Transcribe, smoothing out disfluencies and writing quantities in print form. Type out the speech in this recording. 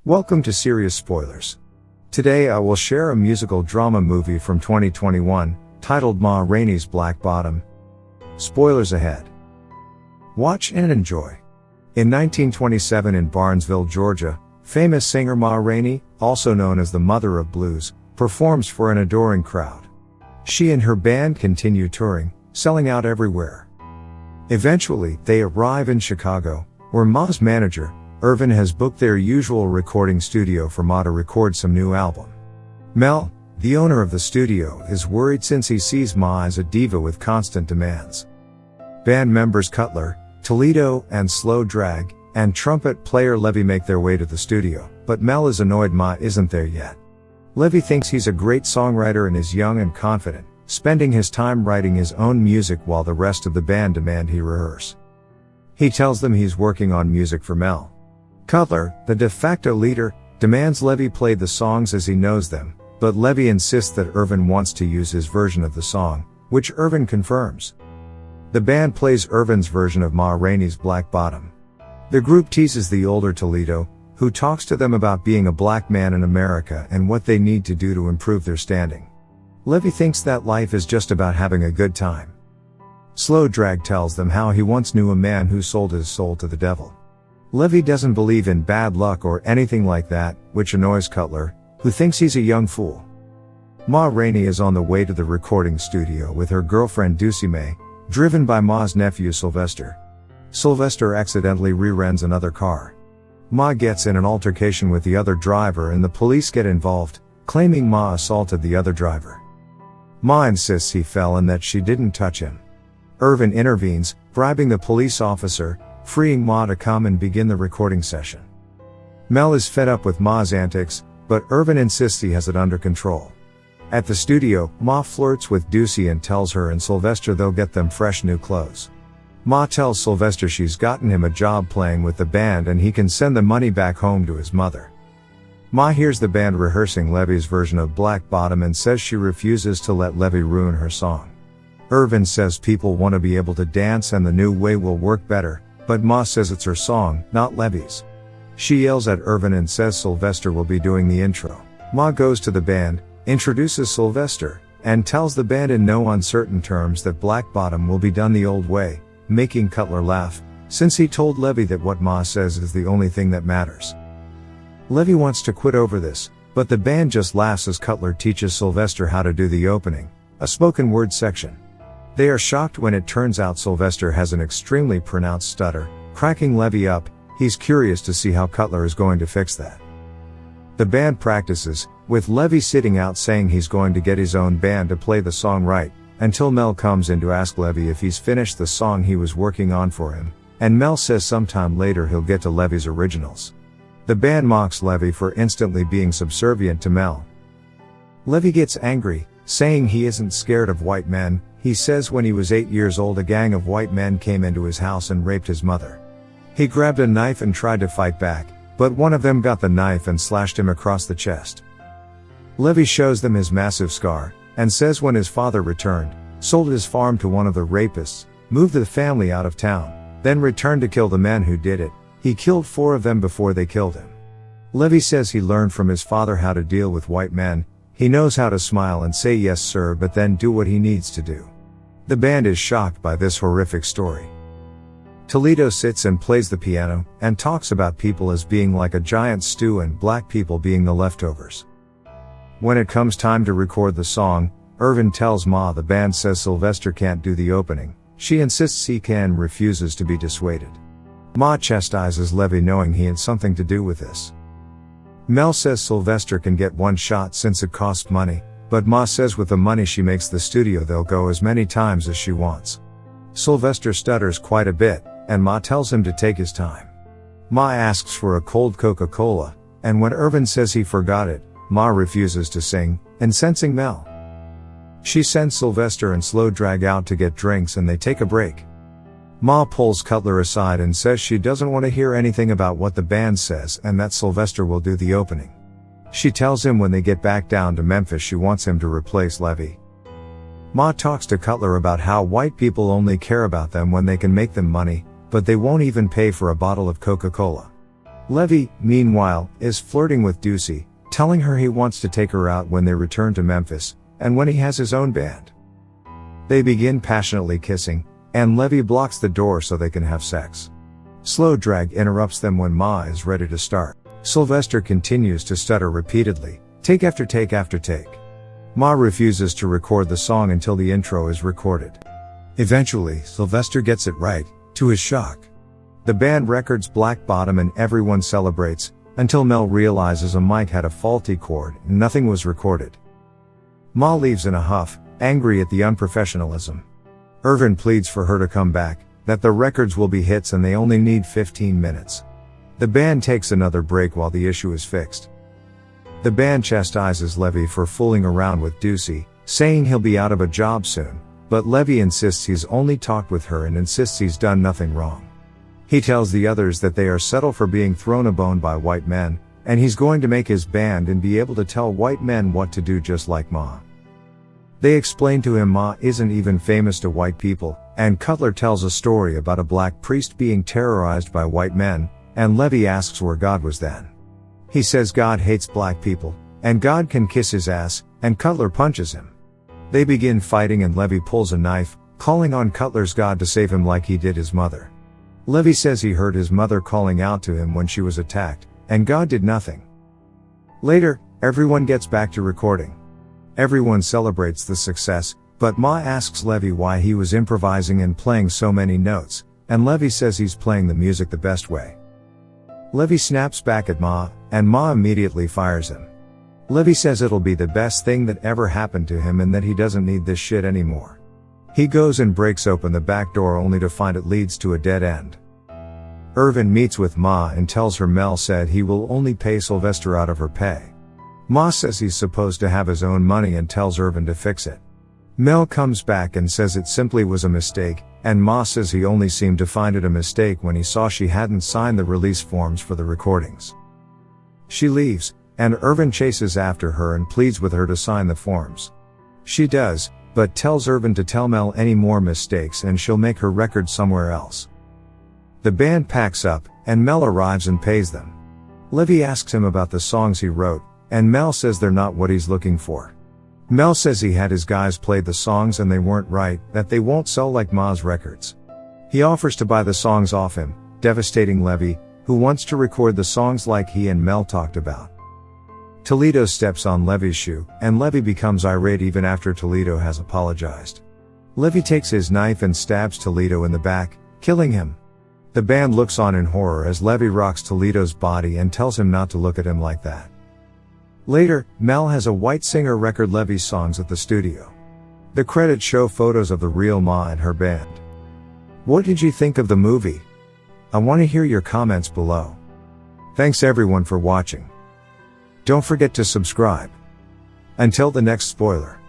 Welcome to Serious Spoilers. Today I will share a musical drama movie from 2021, titled Ma Rainey's Black Bottom. Spoilers ahead. Watch and enjoy. In 1927 in Barnesville, Georgia, famous singer Ma Rainey, also known as the Mother of Blues, performs for an adoring crowd. She and her band continue touring, selling out everywhere. Eventually, they arrive in Chicago, where Ma's manager, Irvin, has booked their usual recording studio for Ma to record some new album. Mel, the owner of the studio, is worried since he sees Ma as a diva with constant demands. Band members Cutler, Toledo, and Slow Drag, and trumpet player Levy make their way to the studio, but Mel is annoyed Ma isn't there yet. Levy thinks he's a great songwriter and is young and confident, spending his time writing his own music while the rest of the band demand he rehearse. He tells them he's working on music for Mel. Cutler, the de facto leader, demands Levy play the songs as he knows them, but Levy insists that Irvin wants to use his version of the song, which Irvin confirms. The band plays Irvin's version of Ma Rainey's Black Bottom. The group teases the older Toledo, who talks to them about being a black man in America and what they need to do to improve their standing. Levy thinks that life is just about having a good time. Slow Drag tells them how he once knew a man who sold his soul to the devil. Levy doesn't believe in bad luck or anything like that, which annoys Cutler, who thinks he's a young fool. Ma Rainey is on the way to the recording studio with her girlfriend Ducey May, driven by Ma's nephew Sylvester. Sylvester accidentally rear-ends another car. Ma gets in an altercation with the other driver and the police get involved, claiming Ma assaulted the other driver. Ma insists he fell and that she didn't touch him. Irvin intervenes, bribing the police officer, freeing Ma to come and begin the recording session. Mel is fed up with Ma's antics, but Irvin insists he has it under control. At the studio, Ma flirts with Ducey and tells her and Sylvester they'll get them fresh new clothes. Ma tells Sylvester she's gotten him a job playing with the band and he can send the money back home to his mother. Ma hears the band rehearsing Levy's version of Black Bottom and says she refuses to let Levy ruin her song. Irvin says people want to be able to dance and the new way will work better, but Ma says it's her song, not Levy's. She yells at Irvin and says Sylvester will be doing the intro. Ma goes to the band, introduces Sylvester, and tells the band in no uncertain terms that Black Bottom will be done the old way, making Cutler laugh, since he told Levy that what Ma says is the only thing that matters. Levy wants to quit over this, but the band just laughs as Cutler teaches Sylvester how to do the opening, a spoken word section. They are shocked when it turns out Sylvester has an extremely pronounced stutter, cracking Levy up. He's curious to see how Cutler is going to fix that. The band practices, with Levy sitting out saying he's going to get his own band to play the song right, until Mel comes in to ask Levy if he's finished the song he was working on for him, and Mel says sometime later he'll get to Levy's originals. The band mocks Levy for instantly being subservient to Mel. Levy gets angry, saying he isn't scared of white men. He says when he was 8 years old a gang of white men came into his house and raped his mother. He grabbed a knife and tried to fight back, but one of them got the knife and slashed him across the chest. Levy shows them his massive scar, and says when his father returned, sold his farm to one of the rapists, moved the family out of town, then returned to kill the men who did it. He killed 4 of them before they killed him. Levy says he learned from his father how to deal with white men. He knows how to smile and say yes sir but then do what he needs to do. The band is shocked by this horrific story. Toledo sits and plays the piano, and talks about people as being like a giant stew and black people being the leftovers. When it comes time to record the song, Irvin tells Ma the band says Sylvester can't do the opening. She insists he can and refuses to be dissuaded. Ma chastises Levy knowing he had something to do with this. Mel says Sylvester can get one shot since it costs money, but Ma says with the money she makes the studio they'll go as many times as she wants. Sylvester stutters quite a bit, and Ma tells him to take his time. Ma asks for a cold Coca-Cola, and when Irvin says he forgot it, Ma refuses to sing, incensing Mel. She sends Sylvester and Slow Drag out to get drinks and they take a break. Ma pulls Cutler aside and says she doesn't want to hear anything about what the band says and that Sylvester will do the opening. She tells him when they get back down to Memphis she wants him to replace Levy. Ma talks to Cutler about how white people only care about them when they can make them money, but they won't even pay for a bottle of Coca-Cola. Levy, meanwhile, is flirting with Ducey, telling her he wants to take her out when they return to Memphis, and when he has his own band. They begin passionately kissing, and Levy blocks the door so they can have sex. Slow drag interrupts them when Ma is ready to start. Sylvester continues to stutter repeatedly, take after take after take. Ma refuses to record the song until the intro is recorded. Eventually, Sylvester gets it right, to his shock. The band records Black Bottom and everyone celebrates, until Mel realizes a mic had a faulty cord and nothing was recorded. Ma leaves in a huff, angry at the unprofessionalism. Irvin pleads for her to come back, that the records will be hits and they only need 15 minutes. The band takes another break while the issue is fixed. The band chastises Levy for fooling around with Ducey, saying he'll be out of a job soon, but Levy insists he's only talked with her and insists he's done nothing wrong. He tells the others that they are settled for being thrown a bone by white men, and he's going to make his band and be able to tell white men what to do just like Ma. They explain to him Ma isn't even famous to white people, and Cutler tells a story about a black priest being terrorized by white men, and Levy asks where God was then. He says God hates black people, and God can kiss his ass, and Cutler punches him. They begin fighting and Levy pulls a knife, calling on Cutler's God to save him like he did his mother. Levy says he heard his mother calling out to him when she was attacked, and God did nothing. Later, everyone gets back to recording. Everyone celebrates the success, but Ma asks Levy why he was improvising and playing so many notes, and Levy says he's playing the music the best way. Levy snaps back at Ma, and Ma immediately fires him. Levy says it'll be the best thing that ever happened to him and that he doesn't need this shit anymore. He goes and breaks open the back door only to find it leads to a dead end. Irvin meets with Ma and tells her Mel said he will only pay Sylvester out of her pay. Ma says he's supposed to have his own money and tells Irvin to fix it. Mel comes back and says it simply was a mistake, and Ma says he only seemed to find it a mistake when he saw she hadn't signed the release forms for the recordings. She leaves, and Irvin chases after her and pleads with her to sign the forms. She does, but tells Irvin to tell Mel any more mistakes and she'll make her record somewhere else. The band packs up, and Mel arrives and pays them. Levy asks him about the songs he wrote, and Mel says they're not what he's looking for. Mel says he had his guys play the songs and they weren't right, that they won't sell like Ma's records. He offers to buy the songs off him, devastating Levy, who wants to record the songs like he and Mel talked about. Toledo steps on Levy's shoe, and Levy becomes irate even after Toledo has apologized. Levy takes his knife and stabs Toledo in the back, killing him. The band looks on in horror as Levy rocks Toledo's body and tells him not to look at him like that. Later, Mel has a white singer record Levy's songs at the studio. The credits show photos of the real Ma and her band. What did you think of the movie? I want to hear your comments below. Thanks everyone for watching. Don't forget to subscribe. Until the next spoiler.